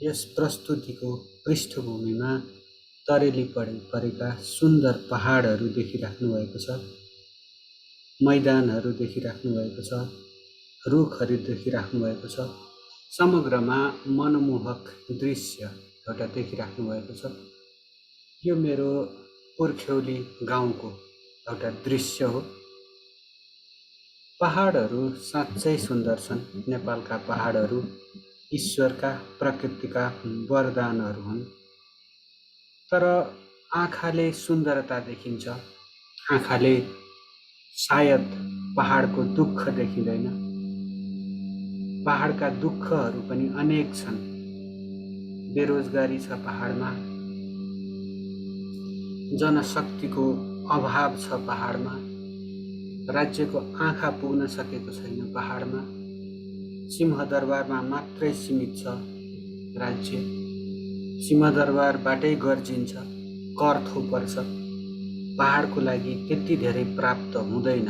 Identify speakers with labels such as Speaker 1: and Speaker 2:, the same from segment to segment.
Speaker 1: यस प्रस्तुतिको पृष्ठभूमिमा तरेली परेका सुन्दर पहाडहरू देखिराख्नु भएको छ, मैदानहरू देखिराख्नु भएको छ, रुखहरू देखिराख्नु भएको छ। समग्रमा मनमोहक दृश्य एउटा देखिराख्नु भएको छ। यो मेरो पुर्ख्यौली गाउँको एउटा दृश्य हो। पहाडहरू साँच्चै सुन्दर छन्। नेपालका पहाडहरू ईश्वरका प्रकृतिका वरदानहरू हुन्। तर आँखाले सुन्दरता देखिन्छ, आँखाले सायद पहाडको दुःख देखिँदैन। पहाडका दुःखहरू पनि अनेक छन्। बेरोजगारी छ पहाडमा, जनशक्तिको अभाव छ पहाडमा, राज्यको आँखा पुग्न सकेको छैन पहाडमा, सिंहदरबारमा मात्रै सीमित छ राज्य, सिंहदरबारबाटै गर्जिन्छ, कर थोपर्छ। पहाडको लागि त्यति धेरै प्राप्त हुँदैन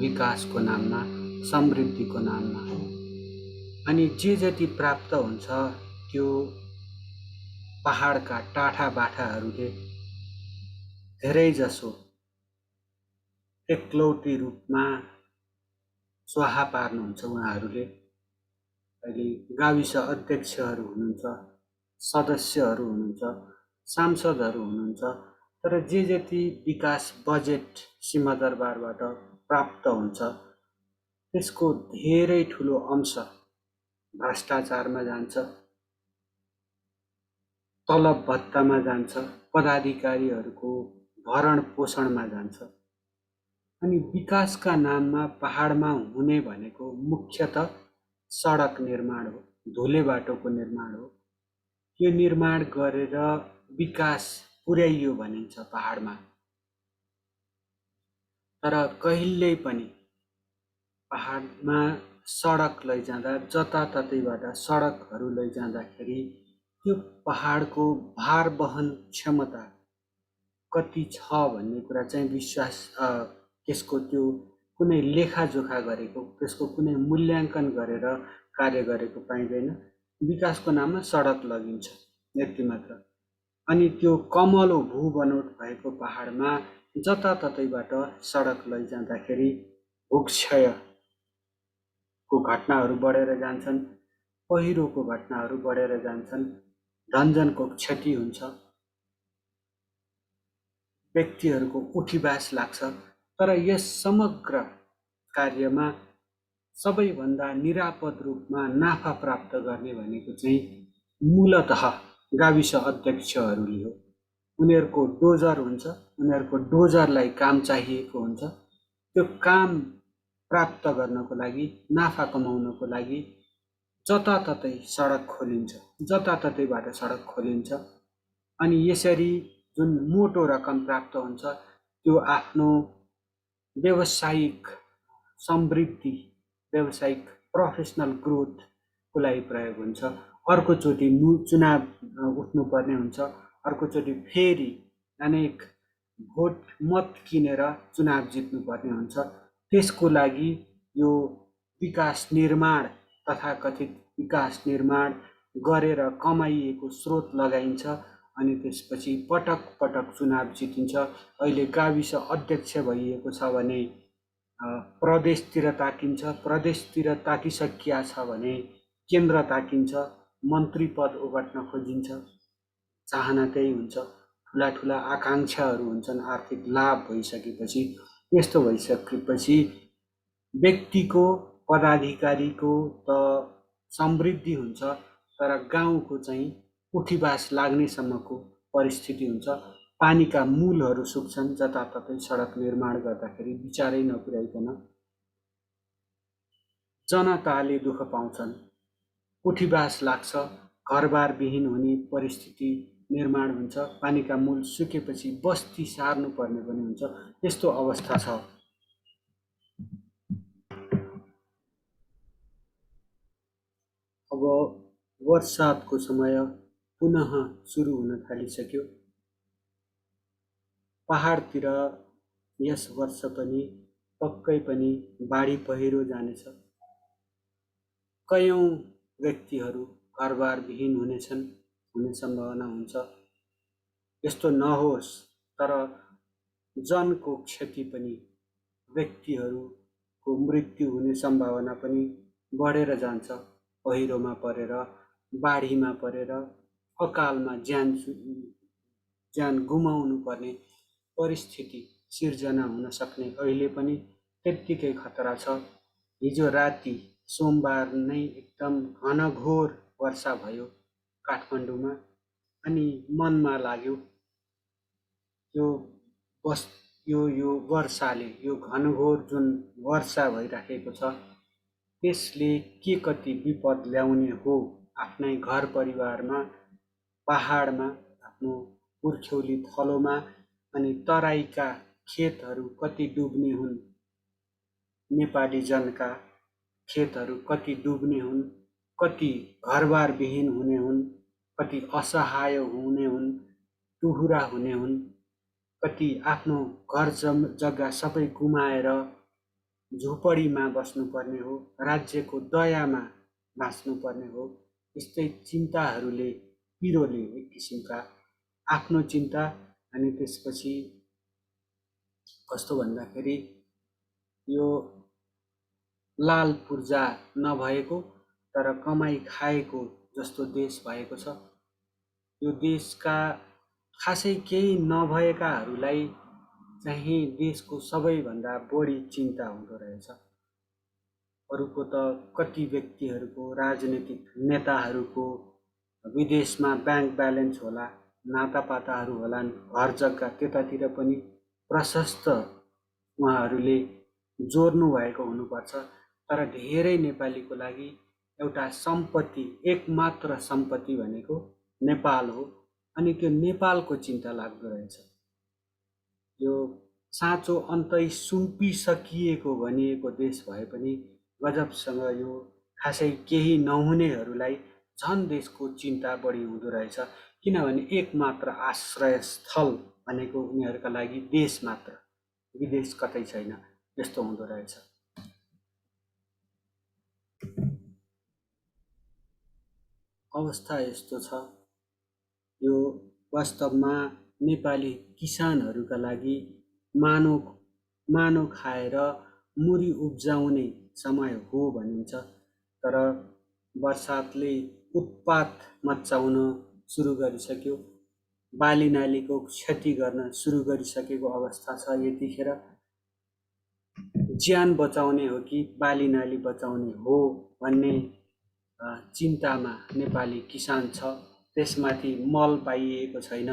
Speaker 1: विकासको नाममा, समृद्धिको नाममा। अनि जे जति प्राप्त हुन्छ त्यो पहाडका टाठा बाठाहरूले धेरै जसो एकलौटी रूपमा स्वाहा पार्नुहुन्छ। उहाँहरूले अहिले गाविस अध्यक्षहरू हुनुहुन्छ, सदस्यहरू हुनुहुन्छ, सांसदहरू हुनुहुन्छ, तर जे जति विकास बजेट सिंहदरबारबाट प्राप्त हुन्छ त्यसको धेरै ठुलो अंश भ्रष्टाचारमा जान्छ, तलब भत्तामा जान्छ, पदाधिकारीहरूको भरण पोषणमा जान्छ। अनि विकासका नाममा पहाडमा हुने भनेको मुख्यतः सडक निर्माण हो, धुले बाटोको निर्माण हो। यो निर्माण गरेर विकास पुर्याइयो भनिन्छ पहाडमा। तर कहिल्यै पनि पहाडमा सडक लैजाँदा, जताततैबाट सडकहरू लैजाँदाखेरि त्यो पहाडको भार वहन क्षमता कति छ भन्ने कुरा चाहिँ विश्वास त्यसको त्यो कुनै लेखाजोखा गरेको, त्यसको कुनै मूल्याङ्कन गरेर कार्य गरेको पाइँदैन। विकासको नाममा सडक लगिन्छ यति मात्र। अनि त्यो कमलो भू बनोट भएको पहाडमा जताततैबाट सडक लैजाँदाखेरि भूक्षयको घटनाहरू बढेर जान्छन्, पहिरोको घटनाहरू बढेर जान्छन्, धनजनको क्षति हुन्छ, व्यक्तिहरूको उठीबास लाग्छ। तर यस समग्र कार्यमा सबैभन्दा निरापद रूपमा नाफा प्राप्त गर्ने भनेको चाहिँ मूलतः गाविस अध्यक्षहरूले हो। उनीहरूको डोजर हुन्छ, उनीहरूको डोजरलाई काम चाहिएको हुन्छ। त्यो काम प्राप्त गर्नको लागि, नाफा कमाउनको लागि जताततै सडक खोलिन्छ, जताततैबाट सडक खोलिन्छ। अनि यसरी जुन मोटो रकम प्राप्त हुन्छ त्यो आफ्नो व्यावसायिक समृद्धि, व्यावसायिक प्रोफेसनल ग्रोथको लागि प्रयोग हुन्छ। अर्कोचोटि चुनाव उठ्नुपर्ने हुन्छ, अर्कोचोटि फेरि अनेक भोट मत किनेर चुनाव जित्नुपर्ने हुन्छ। त्यसको लागि यो विकास निर्माण, तथाकथित विकास निर्माण गरेर कमाइएको स्रोत लगाइन्छ। अनि त्यसपछि पटक पटक चुनाव जितिन्छ। अहिले गाविस अध्यक्ष भइएको छ भने प्रदेशतिर ताकिन्छ, प्रदेशतिर ताकिसकिया छ भने केन्द्र ताकिन्छ, मन्त्री पद ओगट्न खोजिन्छ। चाहना त्यही हुन्छ। ठुला ठुला आकाङ्क्षाहरू हुन्छन् आर्थिक लाभ भइसकेपछि। यस्तो भइसकेपछि व्यक्तिको, पदाधिकारीको त समृद्धि हुन्छ, तर गाउँको चाहिँ उठीबास लाग्नेसम्मको परिस्थिति हुन्छ। पानीका मूलहरू सुक्छन् जताततै सडक निर्माण गर्दाखेरि विचारै नपुर्याइकन। जनताले दुःख पाउँछन्, उठीबास लाग्छ, घरबार विहीन हुने परिस्थिति निर्माण हुन्छ, पानीका मूल सुकेपछि बस्ती सार्नु पर्ने पनि हुन्छ। यस्तो अवस्था छ। अब वर्षातको समय पुनः सुरु हुन थालिसक्यो। पहाडतिर यस वर्ष पनि पक्कै पनि बाढी पहिरो जानेछ। कयौं व्यक्तिहरू घरबार विहीन हुने सम्भावना हुन्छ। यस्तो नहोस्, तर जनको क्षति पनि, व्यक्तिहरूको मृत्यु हुने सम्भावना पनि बढेर जान्छ। पहिरोमा परेर, बाढीमा परेर, अकालमा ज्यान गुमाउनु पर्ने परिस्थिति सिर्जना हुन सक्ने अहिले पनि त्यत्तिकै खतरा छ। हिजो राति सोमबार नै एकदम घनघोर वर्षा भयो काठमाडौँमा, अनि मनमा लाग्यो यो वर्षाले, यो घनघोर जुन वर्षा भइराखेको छ, त्यसले के कति विपद ल्याउने हो आफ्नै घर परिवारमा, पहाडमा, आफ्नो पुर्ख्यौली थलोमा, अनि तराईका खेतहरू कति डुब्ने हुन्, नेपाली जनका खेतहरू कति डुब्ने हुन्, कति घरबार विहीन हुने हुन्, कति असहाय हुने हुन्, टुहुरा हुने हुन्, कति आफ्नो घर जग्गा सबै गुमाएर झुपडीमा बस्नुपर्ने हो, राज्यको दयामा बाँच्नुपर्ने हो। यस्तै चिन्ताहरूले, पिरोले एक किसिमका आफ्नो चिन्ता, अनि त्यसपछि कस्तो भन्दाखेरि यो लाल पूर्जा नभएको तर कमाई खाएको जस्तो देश भएको छ। यो देशका खासै केही नभएकाहरूलाई चाहिँ देशको सबैभन्दा बढी चिन्ता हुँदो रहेछ। अरूको त कति व्यक्तिहरूको, राजनीतिक नेताहरूको विदेशमा ब्याङ्क ब्यालेन्स होला, नातापाताहरू होलान्, घर जग्गा त्यतातिर पनि प्रशस्त उहाँहरूले जोड्नु भएको हुनुपर्छ। तर धेरै नेपालीको लागि एउटा सम्पत्ति, एकमात्र सम्पत्ति भनेको नेपाल हो, अनि त्यो नेपालको चिन्ता लाग्दो रहेछ। यो साँचो अन्तै सुम्पिसकिएको भनिएको देश भए पनि गजबसँग यो खासै केही नहुनेहरूलाई झन् देशको चिन्ता बढी हुँदो रहेछ। किनभने एकमात्र आश्रयस्थल भनेको उनीहरूका लागि देश मात्र, विदेश कतै छैन, यस्तो हुँदो रहेछ। अवस्था यस्तो छ। यो वास्तवमा नेपाली किसानहरूका लागि मानो खाएर मुरी उब्जाउने समय हो भनिन्छ। तर बर्सातले उत्पात मच्चाउन सुरु गरिसक्यो, बालीनालीको क्षति गर्न सुरु गरिसकेको अवस्था छ। यतिखेर ज्यान बचाउने हो कि बालीनाली बचाउने हो भन्ने चिन्तामा नेपाली किसान छ। त्यसमाथि मल पाइएको छैन,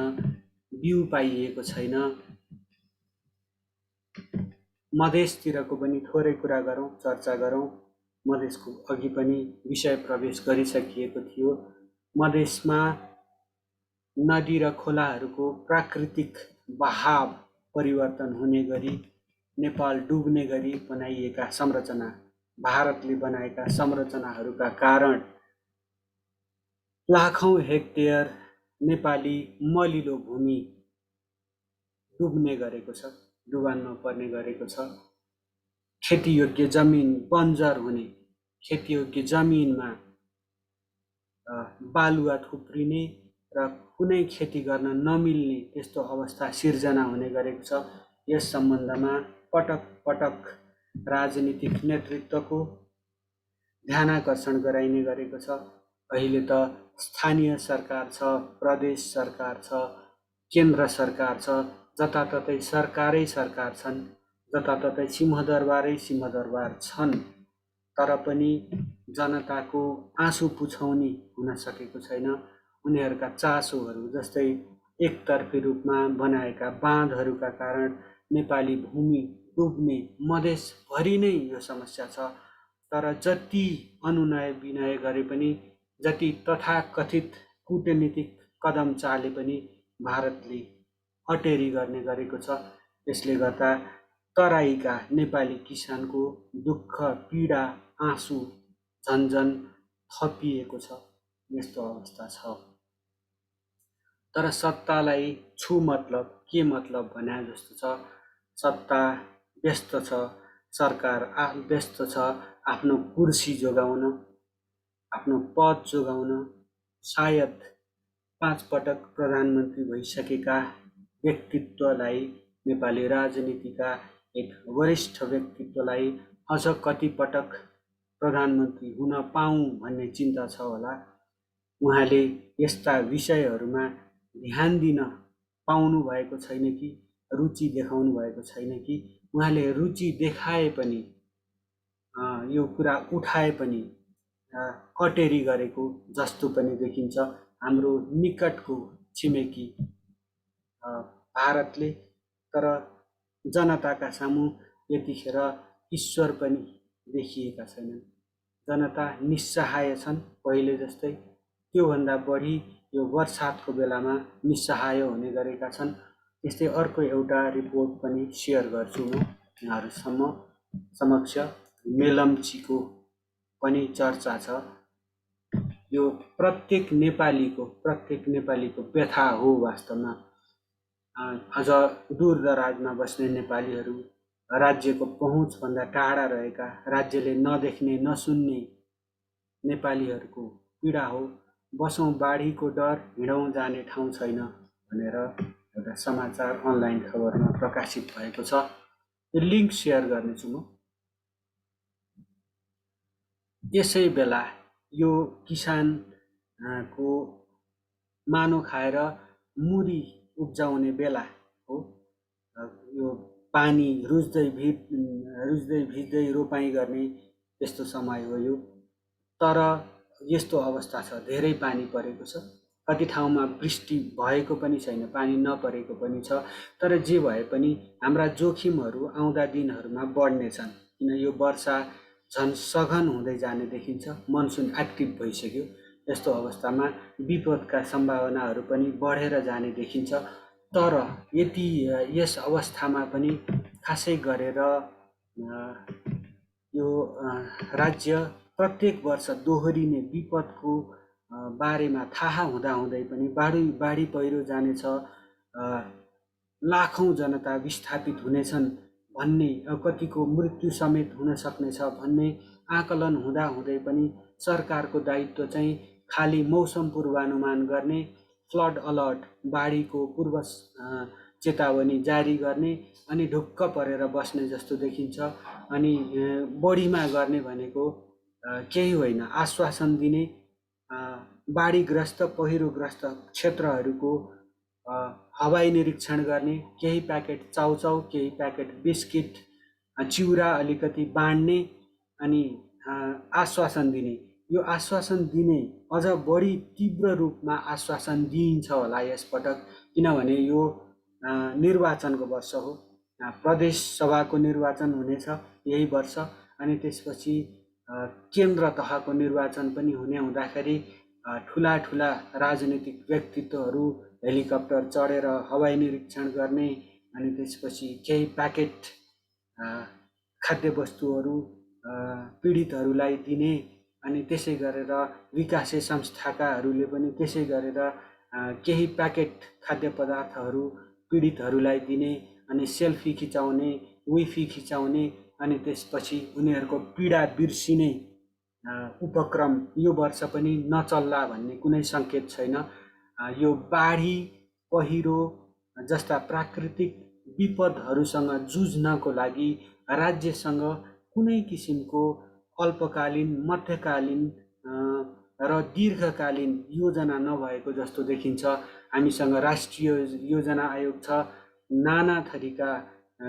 Speaker 1: बिउ पाइएको छैन। मधेसतिरको पनि थोरै कुरा गरौँ, चर्चा गरौँ। मधेसको अघि पनि विषय प्रवेश गरिसकिएको थियो। मधेसमा नदी र खोलाहरूको प्राकृतिक बहाव परिवर्तन हुने गरी, नेपाल डुब्ने गरी बनाइएका संरचना, भारतले बनाएका संरचनाहरूका कारण लाखौं हेक्टेयर नेपाली मलिलो भूमि डुब्ने गरेको छ, डुबानमा पर्ने गरेको छ। खेतीयोग्य जमिन बन्जर हुने, खेतीयोग्य जमिनमा बालुवा थुप्रिने र कुनै खेती गर्न नमिल्ने त्यस्तो अवस्था सिर्जना हुने गरेको छ। यस सम्बन्धमा पटक पटक राजनीतिक नेतृत्वको ध्यानाकर्षण गराइने गरेको छ। अहिले त स्थानीय सरकार छ, प्रदेश सरकार छ, केन्द्र सरकार छ, जताततै सरकारै सरकार छन्, जताततै सिंहदरबारै सिंहदरबार छन्। तर पनि जनताको आँसु पुछाउने हुन सकेको छैन। उनीहरूका चासोहरू, जस्तै एकतर्फी रूपमा बनाएका बाँधहरूका कारण नेपाली भूमि डुब्ने मधेसभरि नै यो समस्या छ। तर जति अनुनय विनय गरे पनि, जति तथाकथित कूटनीतिक कदम चाले पनि भारतले अटेरी गर्ने गरेको छ। यसले गर्दा तराईका नेपाली किसानको दुःख, पीडा, आँसु झन्झन थपिएको छ। यस्तो अवस्था छ। तर सत्तालाई छु मतलब के मतलब भने जस्तो छ। सत्ता व्यस्त छ, सरकार व्यस्त छ आफ्नो कुर्सी जोगाउन, आफ्नो पद जोगाउन सायद 5 पटक प्रधानमन्त्री भइसकेका व्यक्तित्वलाई, नेपाली राजनीतिका एक वरिष्ठ व्यक्तित्वलाई अझ कति पटक प्रधानमन्त्री हुन पाऊँ भन्ने चिन्ता छ होला। उहाँले यस्ता विषयहरूमा ध्यान दिन पाउनु भएको छैन कि रुचि देखाउनु भएको छैन कि उहाँले रुचि देखाए पनि यो कुरा उठाए पनि कटेरी गरेको जस्तो पनि देखिन्छ हाम्रो निकटको छिमेकी भारतले। तर जनताका सामु यतिखेर ईश्वर पनि देखिएका छैनन्। जनता निस्सहाय छन् पहिले जस्तै, त्योभन्दा बढी यो वर्षातको बेलामा निस्सहाय हुने गरेका छन्। त्यस्तै अर्को एउटा रिपोर्ट पनि सेयर गर्छु म यहाँहरूसम्म समक्ष। मेलम्चीको पनि चर्चा छ। यो प्रत्येक नेपालीको व्यथा हो वास्तवमा। अझ दूरदराजमा बस्ने नेपालीहरू, राज्यको पहुँचभन्दा टाढा रहेका, राज्यले नदेख्ने नसुन्ने नेपालीहरूको पीडा हो। बसौँ बाढीको डर, हिँडौँ जाने ठाउँ छैन भनेर एउटा समाचार अनलाइन खबरमा प्रकाशित भएको छ। यो लिङ्क सेयर गर्नेछु म। यसै बेला यो किसानको मानो खाएर मुरी उब्जाउने बेला हो। यो पानी रुच्दै भिज्दै रोपाइँ गर्ने यस्तो समय हो यो। तर यस्तो अवस्था छ, धेरै पानी परेको छ, कति ठाउँमा वृष्टि भएको पनि छैन, पानी नपरेको पनि छ। तर जे भए पनि हाम्रा जोखिमहरू आउँदा दिनहरूमा बढ्नेछन्, किन यो वर्षा झन् सघन हुँदै जाने देखिन्छ। मनसुन एक्टिभ भइसक्यो। यस्तो अवस्थामा विपदका सम्भावनाहरू पनि बढेर जाने देखिन्छ। तर यस अवस्थामा पनि खासै गरेर यो राज्य प्रत्येक वर्ष दोहोरिने विपदको बारेमा थाहा हुँदाहुँदै पनि बाढी पहिरो जानेछ, लाखौँ जनता विस्थापित हुनेछन् भन्ने, कतिको मृत्यु समेत हुन सक्नेछ भन्ने आकलन हुँदाहुँदै पनि सरकारको दायित्व चाहिँ खाली मौसम पूर्वानुमान गर्ने, फ्लड अलर्ट, बाढीको पूर्व चेतावनी जारी गर्ने अनि ढुक्क परेर बस्ने जस्तो देखिन्छ। अनि बढीमा गर्ने भनेको केही होइन, आश्वासन दिने, बाढीग्रस्त पहिरोग्रस्त क्षेत्रहरूको हवाई निरीक्षण गर्ने, केही प्याकेट चाउचाउ, केही प्याकेट बिस्किट, चिउरा अलिकति बाँड्ने अनि आश्वासन दिने। यो आश्वासन दिने अझ बढी तीव्र रूपमा आश्वासन दिइन्छ होला यसपटक, किनभने यो निर्वाचनको वर्ष हो। प्रदेश सभाको निर्वाचन हुनेछ यही वर्ष अनि त्यसपछि केन्द्र तहको निर्वाचन पनि हुने हुँदाखेरि ठुला राजनीतिक व्यक्तित्वहरू हेलिकप्टर चढेर हवाई निरीक्षण गर्ने अनि त्यसपछि केही प्याकेट खाद्यवस्तुहरू पीडितहरूलाई दिने अनि त्यसै गरेर विकासे संस्थाकाहरूले पनि त्यसै गरेर केही प्याकेट खाद्य पदार्थहरू पीडितहरूलाई दिने अनि सेल्फी खिचाउने, विफी खिचाउने अनि त्यसपछि उनीहरूको पीडा बिर्सिने उपक्रम यो वर्ष पनि नचल्ला भन्ने कुनै सङ्केत छैन। यो बाढी पहिरो जस्ता प्राकृतिक विपदहरूसँग जुझ्नको लागि राज्यसँग कुनै किसिमको अल्पकालीन, मध्यकालीन र दीर्घकालीन योजना नभएको जस्तो देखिन्छ। हामीसँग राष्ट्रिय योजना आयोग छ, नाना थरीका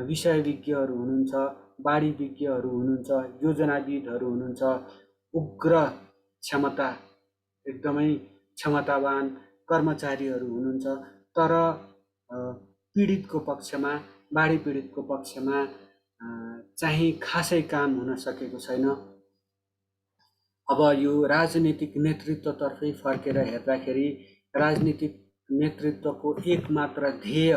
Speaker 1: विषयविज्ञहरू हुनुहुन्छ, बाढी विज्ञहरू हुनुहुन्छ, योजनाविदहरू हुनुहुन्छ, उग्र क्षमता, एकदमै क्षमतावान कर्मचारीहरू हुनुहुन्छ। तर पीडितको पक्षमा, बाढी पीडितको पक्षमा चाहिँ खासै काम हुन सकेको छैन। अब यो राजनीतिक नेतृत्वतर्फै फर्केर हेर्दाखेरि राजनीतिक नेतृत्वको एकमात्र ध्येय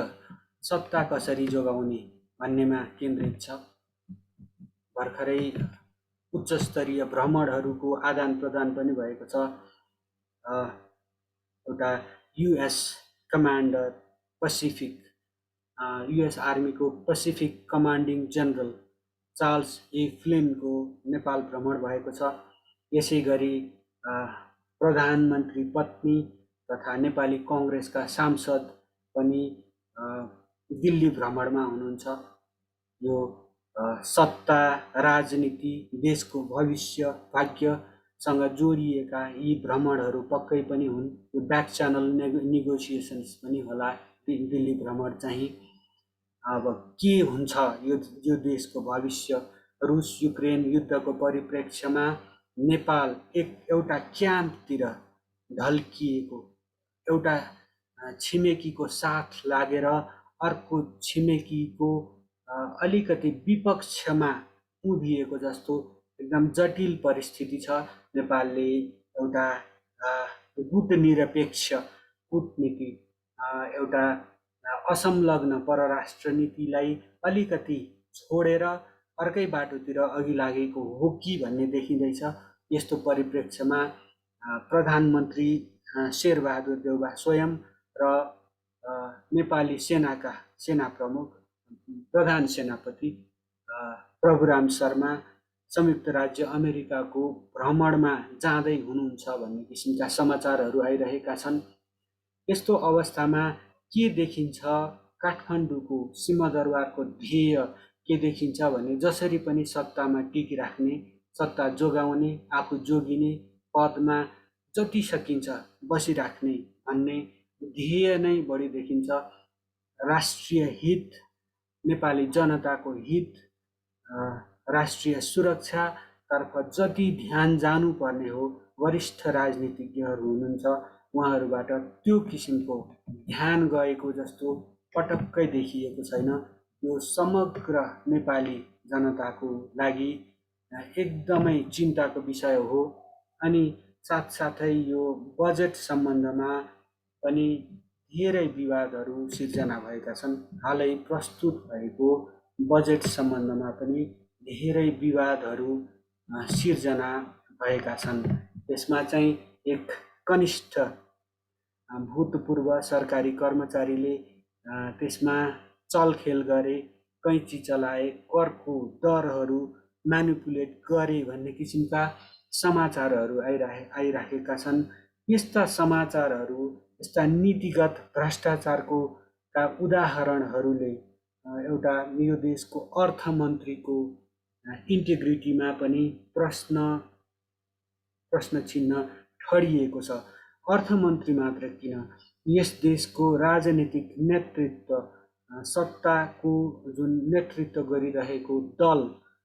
Speaker 1: सत्ता कसरी जोगाउने भन्नेमा केन्द्रित छ। भर्खरै उच्चस्तरीय भ्रमणहरूको आदान प्रदान पनि भएको छ। एउटा युएस कमान्डर पेसिफिक, युएस आर्मीको Pacific commanding general Charles A फ्लिनको नेपाल भ्रमण भएको छ। यसै गरी प्रधानमन्त्री पत्नी तथा नेपाली कङ्ग्रेसका सांसद पनि दिल्ली भ्रमणमा हुनुहुन्छ। यो सत्ता, राजनीति, देशको भविष्य, भाग्यसँग जोडिएका यी भ्रमणहरू पक्कै पनि हुन्। यो ब्याक च्यानल नेगोसिएसन्स पनि होला दिल्ली भ्रमण चाहिँ। अब के हुन्छ यो देशको भविष्य, रुस युक्रेन युद्धको परिप्रेक्ष्यमा नेपाल एउटा क्याम्पतिर ढल्किएको, एउटा छिमेकीको साथ लागेर अर्को छिमेकीको अलिकति विपक्षमा उभिएको जस्तो एकदम जटिल परिस्थिति छ। नेपालले एउटा गुटनिरपेक्ष कूटनीति, एउटा असंलग्न परराष्ट्र नीतिलाई अलिकति छोडेर अर्कै बाटोतिर अघि लागेको हो कि भन्ने देखिँदैछ। यस्तो परिप्रेक्ष्यमा प्रधानमन्त्री शेरबहादुर देउवा स्वयं र नेपाली सेनाका सेना प्रमुख प्रधान सेनापति प्रभुराम शर्मा संयुक्त राज्य अमेरिकाको भ्रमणमा जाँदै हुनुहुन्छ भन्ने किसिमका समाचारहरू आइरहेका छन्। यस्तो अवस्थामा के देखिन्छ, काठमाडौँको सिंहदरबारको ध्येय के देखिन्छ भने जसरी पनि सत्तामा टिकिराख्ने, सत्ता जोगाउने, आफू जोगिने, पदमा जति सकिन्छ बसिराख्ने भन्ने ध्येय नै बढी देखिन्छ। राष्ट्रिय हित, नेपाली जनताको हित, राष्ट्रिय सुरक्षातर्फ जति ध्यान जानुपर्ने हो, वरिष्ठ राजनीतिज्ञहरू हुनुहुन्छ उहाँहरूबाट त्यो किसिमको ध्यान गएको जस्तो पटक्कै देखिएको छैन। यो समग्र नेपाली जनताको लागि एकदमै चिन्ताको विषय हो। अनि साथसाथै यो बजेट सम्बन्धमा पनि धेरै विवादहरू सिर्जना भएका छन्। हालै प्रस्तुत भएको बजेट सम्बन्धमा पनि धेरै विवादहरू सिर्जना भएका छन्। त्यसमा चाहिँ एक कनिष्ठ भूतपूर्व सरकारी कर्मचारीले त्यसमा चलखेल गरे, कैँची चलाए, करको दरहरू म्यानिपुलेट गरे भन्ने किसिमका समाचारहरू आइराखेका छन्। यस्ता समाचारहरू, यस्ता नीतिगत भ्रष्टाचारको उदाहरणहरूले एउटा यो देशको अर्थमन्त्रीको इन्टिग्रिटीमा पनि प्रश्न चिन्ह ठडिएको छ। अर्थमन्त्री मात्र किन, यस देशको राजनीतिक नेतृत्व, सत्ताको जुन नेतृत्व गरिरहेको दल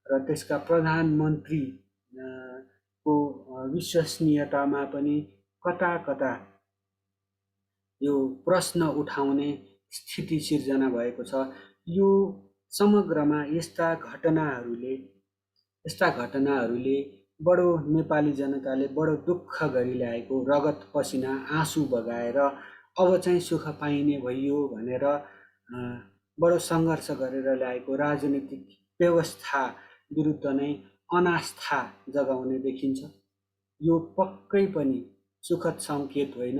Speaker 1: र त्यसका प्रधानमन्त्री को विश्वसनीयतामा पनि कता कता यो प्रश्न उठाउने स्थिति सिर्जना भएको छ। यो समग्रमा यस्ता घटनाहरूले बडो नेपाली जनताले बडो दुःख गरिल्याएको, रगत पसिना आँसु बगाएर अब चाहिँ सुख पाइने भइयो भनेर बडो सङ्घर्ष गरेर ल्याएको राजनीतिक व्यवस्था विरुद्ध नै अनास्था जगाउने देखिन्छ। यो पक्कै पनि सुखद सङ्केत होइन।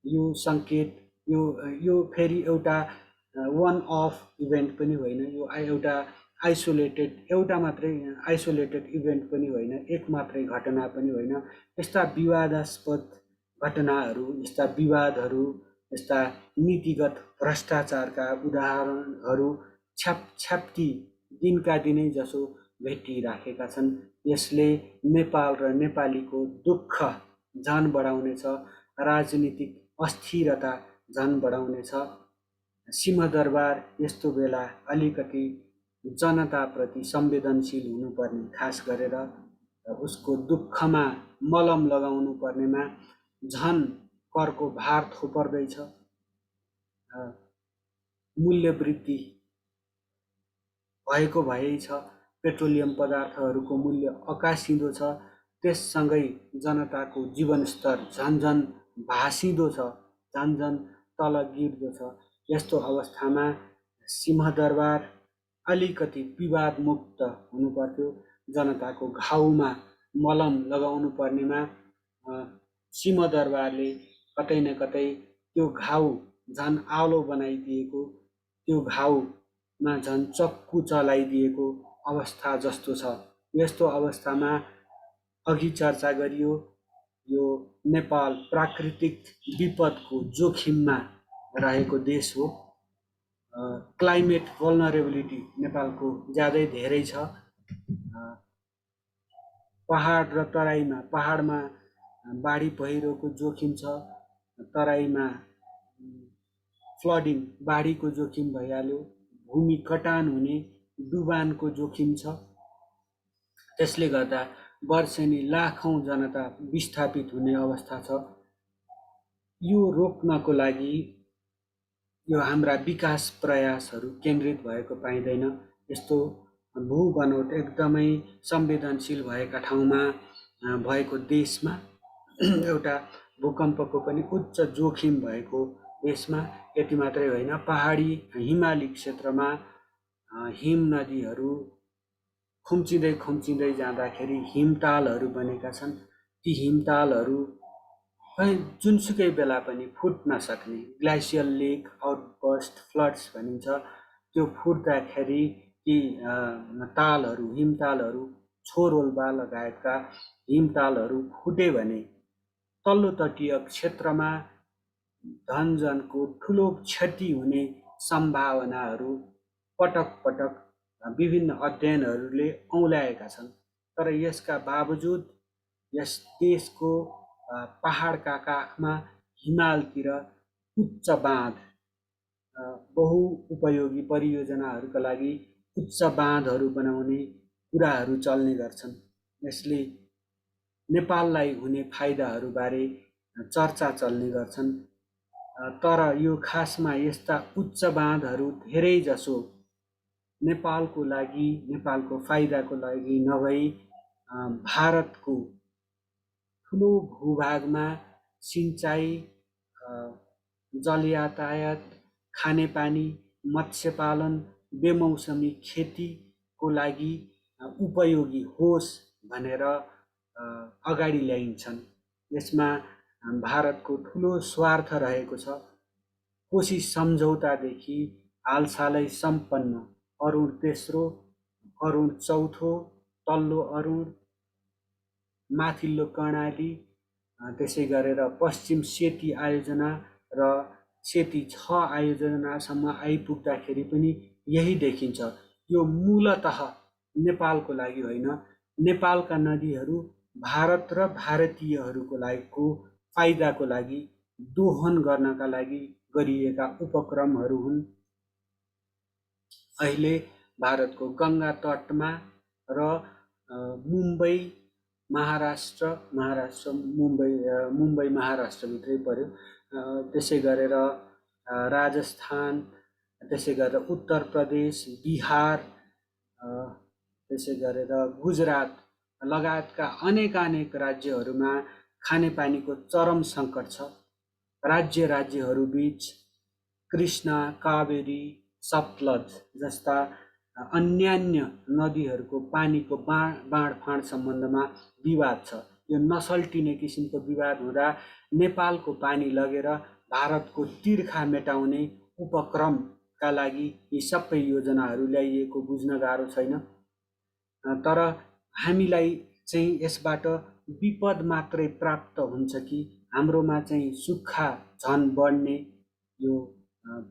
Speaker 1: यो सङ्केत यो फेरि एउटा वान अफ इभेन्ट पनि होइन। यो एउटा एउटा मात्रै आइसोलेटेड इभेन्ट पनि होइन, एक मात्रै घटना पनि होइन। यस्ता विवादास्पद घटनाहरू, यस्ता विवादहरू, यस्ता नीतिगत भ्रष्टाचारका उदाहरणहरू छ्याप्छ्याप्ती दिनका दिनै जसो भेटिराखेका छन्। यसले नेपाल र नेपालीको दुःख झन बढाउनेछ, राजनीतिक अस्थिरता झन बढाउनेछ। सिंहदरबार यस्तो बेला अलिकति जनताप्रति संवेदनशील हुनुपर्ने, खास गरेर उसको दुःखमा मलम लगाउनु पर्नेमा झन करको भार थोपर्दैछ। मूल्य वृद्धि भएको भएै छ, पेट्रोलियम पदार्थहरूको मूल्य अकासिँदो छ, त्यससँगै जनताको जीवनस्तर झन्झन भासिँदो छ, झन्झन तल गिर्दो छ। यस्तो अवस्थामा सिंहदरबार अलिकति विवादमुक्त हुनुपर्थ्यो। जनताको घाउमा मलम लगाउनु पर्नेमा सिंहदरबारले कतै न कतै त्यो घाउ झन आलो बनाइदिएको, त्यो घाउमा झन चक्कु चलाइदिएको अवस्था जस्तो छ। यस्तो अवस्थामा अघि चर्चा गरियो यो नेपाल प्राकृतिक विपदको जोखिममा रहेको देश हो। क्लाइमेट भल्नरेबिलिटी नेपालको ज्यादै धेरै छ। पहाड र तराईमा, पहाडमा बाढी पहिरोको जोखिम छ, तराईमा फ्लडिङ बाढीको जोखिम भइहाल्यो, भूमि कटान हुने डुबानको जोखिम छ। त्यसले गर्दा वर्षेनी लाखौं जनता विस्थापित हुने अवस्था छ। यो रोक्नको लागि यो हाम्रा विकास प्रयासहरू केन्द्रित भएको पाइँदैन। यस्तो भू बनौट एकदमै संवेदनशील भएका ठाउँमा भएको देशमा, एउटा भूकम्पको पनि उच्च जोखिम भएको देशमा, यति मात्रै होइन, पहाडी हिमाली क्षेत्रमा हिम नदीहरू खुम्चिँदै खुम्चिँदै जाँदाखेरि हिमतालहरू बनेका छन्। ती हिमतालहरू जुनसुकै बेला पनि फुट्न सक्ने, ग्लाइसियल लेक आउटबर्स्ट फ्लड्स भनिन्छ। त्यो फुट्दाखेरि ती तालहरू, हिमतालहरू, छोरोल्बा लगायतका हिमतालहरू फुटे भने तल्लो तटीय क्षेत्रमा धनजनको ठुलो क्षति हुने सम्भावनाहरू पटक पटक विभिन्न अध्ययनहरूले औँल्याएका छन्। तर यसका बावजुद यस देशको पहाडका काखमा हिमालतिर उच्च बाँध, बहुउपयोगी परियोजनाहरूका लागि उच्च बाँधहरू बनाउने कुराहरू चल्ने गर्छन्। यसले नेपाललाई हुने फाइदाहरूबारे चर्चा चल्ने गर्छन्। तर यो खासमा यस्ता उच्च बाँधहरू धेरै जसो नेपालको लागि, नेपालको फाइदाको लागि नभई भारतको ठुलो भूभागमा सिंचाइ, जल यातायात, खानेपानी, मत्स्यपालन, बेमौसमी खेतीको लागि उपयोगी होस् भनेर अगाडि ल्याइन्छन्। यसमा भारतको ठुलो स्वार्थ रहेको छ। कोशी सम्झौतादेखि हालसालै सम्पन्न अरुण तेस्रो, अरुण चौथो, तल्लो अरुण, माथिल्लो कर्णाली, त्यसै गरेर पश्चिम सेती आयोजना र सेती 6 आयोजनासम्म आइपुग्दाखेरि पनि यही देखिन्छ। यो मूलतः नेपालको लागि होइन, नेपालका नदीहरू भारत र भारतीयहरूको लागि फाइदाको लागि दोहन गर्नका लागि गरिएका उपक्रमहरू हुन्। अहिले भारतको गङ्गा तटमा र मुम्बई महाराष्ट्र, मुम्बई महाराष्ट्रभित्रै पर्यो, त्यसै गरेर राजस्थान, त्यसै गरेर उत्तर प्रदेश, बिहार, त्यसै गरेर गुजरात लगायतका अनेक राज्यहरूमा खानेपानीको चरम सङ्कट छ। राज्यहरूबीच कृष्णा, कावेरी, सतलज जस्ता अन्यान्य नदीहरूको पानीको बाँडफाँड सम्बन्धमा विवाद छ। यो नसल्टिने किसिमको विवाद हुँदा नेपालको पानी लगेर भारतको तिर्खा मेटाउने उपक्रमका लागि यी सबै योजनाहरू ल्याइएको बुझ्न गाह्रो छैन। तर हामीलाई चाहिँ यसबाट विपद मात्रै प्राप्त हुन्छ कि हाम्रोमा चाहिँ सुक्खा झन बढ्ने, यो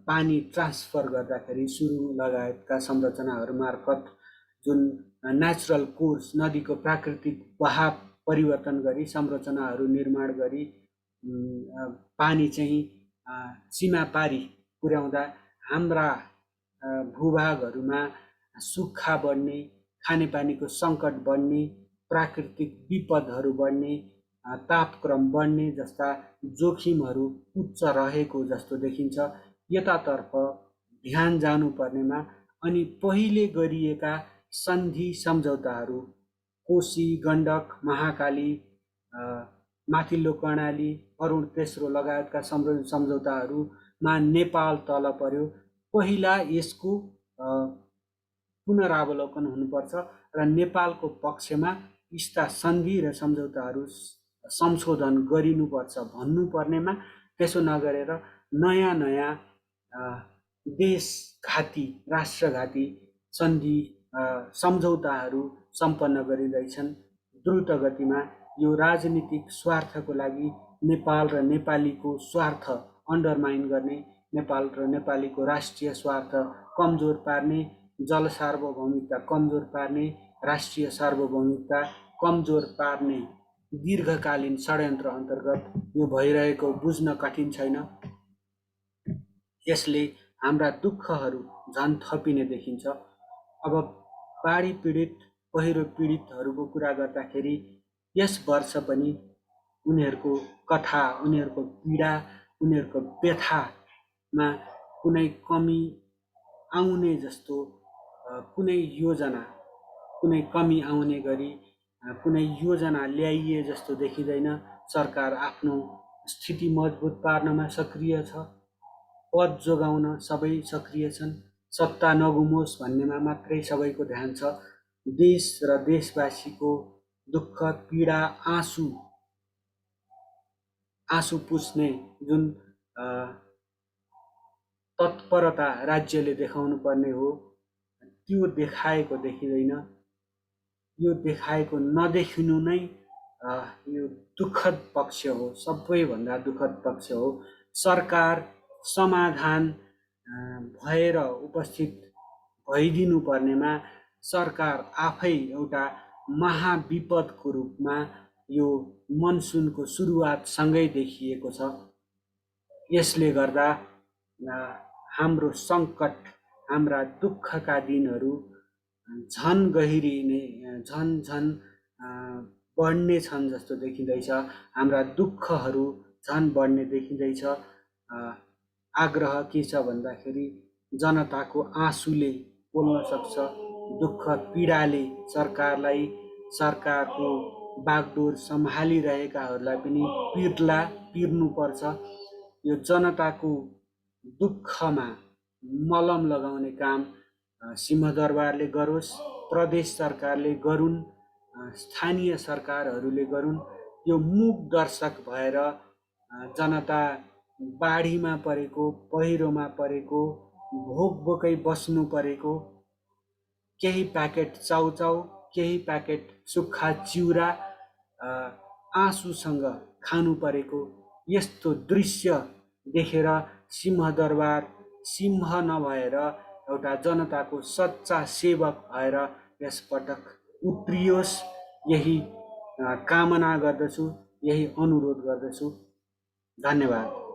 Speaker 1: पानी ट्रान्सफर गर्दाखेरि सुरुङ लगायतका संरचनाहरू मार्फत जुन नेचुरल कोर्स, नदीको प्राकृतिक बहाव परिवर्तन गरी संरचनाहरू निर्माण गरी पानी चाहिँ सीमा पारी पुर्याउँदा हाम्रा भूभागहरूमा सुक्खा बढ्ने, खानेपानीको सङ्कट बढ्ने, प्राकृतिक विपदहरू बढ्ने, तापक्रम बढ्ने जस्ता जोखिमहरू उच्च रहेको जस्तो देखिन्छ। यतातर्फ ध्यान जानुपर्नेमा अनि पहिले गरिएका सन्धि सम्झौताहरू, कोशी, गण्डक, महाकाली, माथिल्लो कर्णाली, अरुण तेस्रो लगायतका सम्झौताहरूमा नेपाल तल पर्यो। पहिला यसको पुनरावलोकन हुनुपर्छ र नेपालको पक्षमा यस्ता सन्धि र सम्झौताहरू संशोधन गरिनुपर्छ भन्नुपर्नेमा, त्यसो नगरेर नयाँ देशघाती, राष्ट्रघाती सन्धि सम्झौताहरू सम्पन्न गरिँदैछन् द्रुत गतिमा। यो राजनीतिक स्वार्थको लागि नेपाल र नेपालीको स्वार्थ अन्डरमाइन गर्ने, नेपाल र नेपालीको राष्ट्रिय स्वार्थ कमजोर पार्ने, जल सार्वभौमिकता कमजोर पार्ने, राष्ट्रिय सार्वभौमिकता कमजोर पार्ने दीर्घकालीन षड्यन्त्र अन्तर्गत यो भइरहेको बुझ्न कठिन छैन। यसले हाम्रा दुःखहरू झन् थपिने देखिन्छ। अब बाढी पीडित, पहिरो पीडितहरूको कुरा गर्दाखेरि यस वर्ष पनि उनीहरूको कथा, उनीहरूको पीडा, उनीहरूको व्यथामा कुनै कमी आउने जस्तो कुनै योजना, कुनै कमी आउने गरी कुनै योजना ल्याइए जस्तो देखिँदैन। सरकार आफ्नो स्थिति मजबुत पार्नमा सक्रिय छ, पद जोगाउन सबै सक्रिय छन्, सत्ता नगुमोस् भन्नेमा मात्रै सबैको ध्यान छ। देश र देशवासीको दुःख, पीडा, आँसु पुस्ने जुन तत्परता राज्यले देखाउनु पर्ने हो त्यो देखाएको देखिँदैन। यो देखाएको नदेखिनु नै यो दुःखद पक्ष हो, सबैभन्दा दुःखद पक्ष हो। सरकार समाधान भएर उपस्थित भइदिनु पर्नेमा सरकार आफै एउटा महाविपदको रूपमा यो मनसुनको सुरुवातसँगै देखिएको छ। यसले गर्दा हाम्रो सङ्कट, हाम्रा दुःखका दिनहरू झन् गहिरिने, झन् बढ्ने छन् जस्तो देखिँदैछ। हाम्रा दुःखहरू झन् बढ्ने देखिँदैछ। आग्रह के छ भन्दाखेरि जनताको आँसुले बोल्न सक्छ, दुःख पीडाले सरकारलाई, सरकारको बागडोर सम्हालिरहेकाहरूलाई पनि पिर्नुपर्छ। यो जनताको दुःखमा मलम लगाउने काम सिंहदरबारले गरोस्, प्रदेश सरकारले गरून्, स्थानीय सरकारहरूले गरून्। यो मूक दर्शक भएर जनता बाढीमा परेको, पहिरोमा परेको, भोकभोकै बस्नु परेको, केही प्याकेट चाउचाउ, केही प्याकेट सुक्खा चिउरा आँसुसँग खानु परेको यस्तो दृश्य देखेर सिंहदरबार सिंह नभएर एउटा जनताको सच्चा सेवक भएर यसपटक उत्रियोस्, यही कामना गर्दछु, यही अनुरोध गर्दछु। धन्यवाद।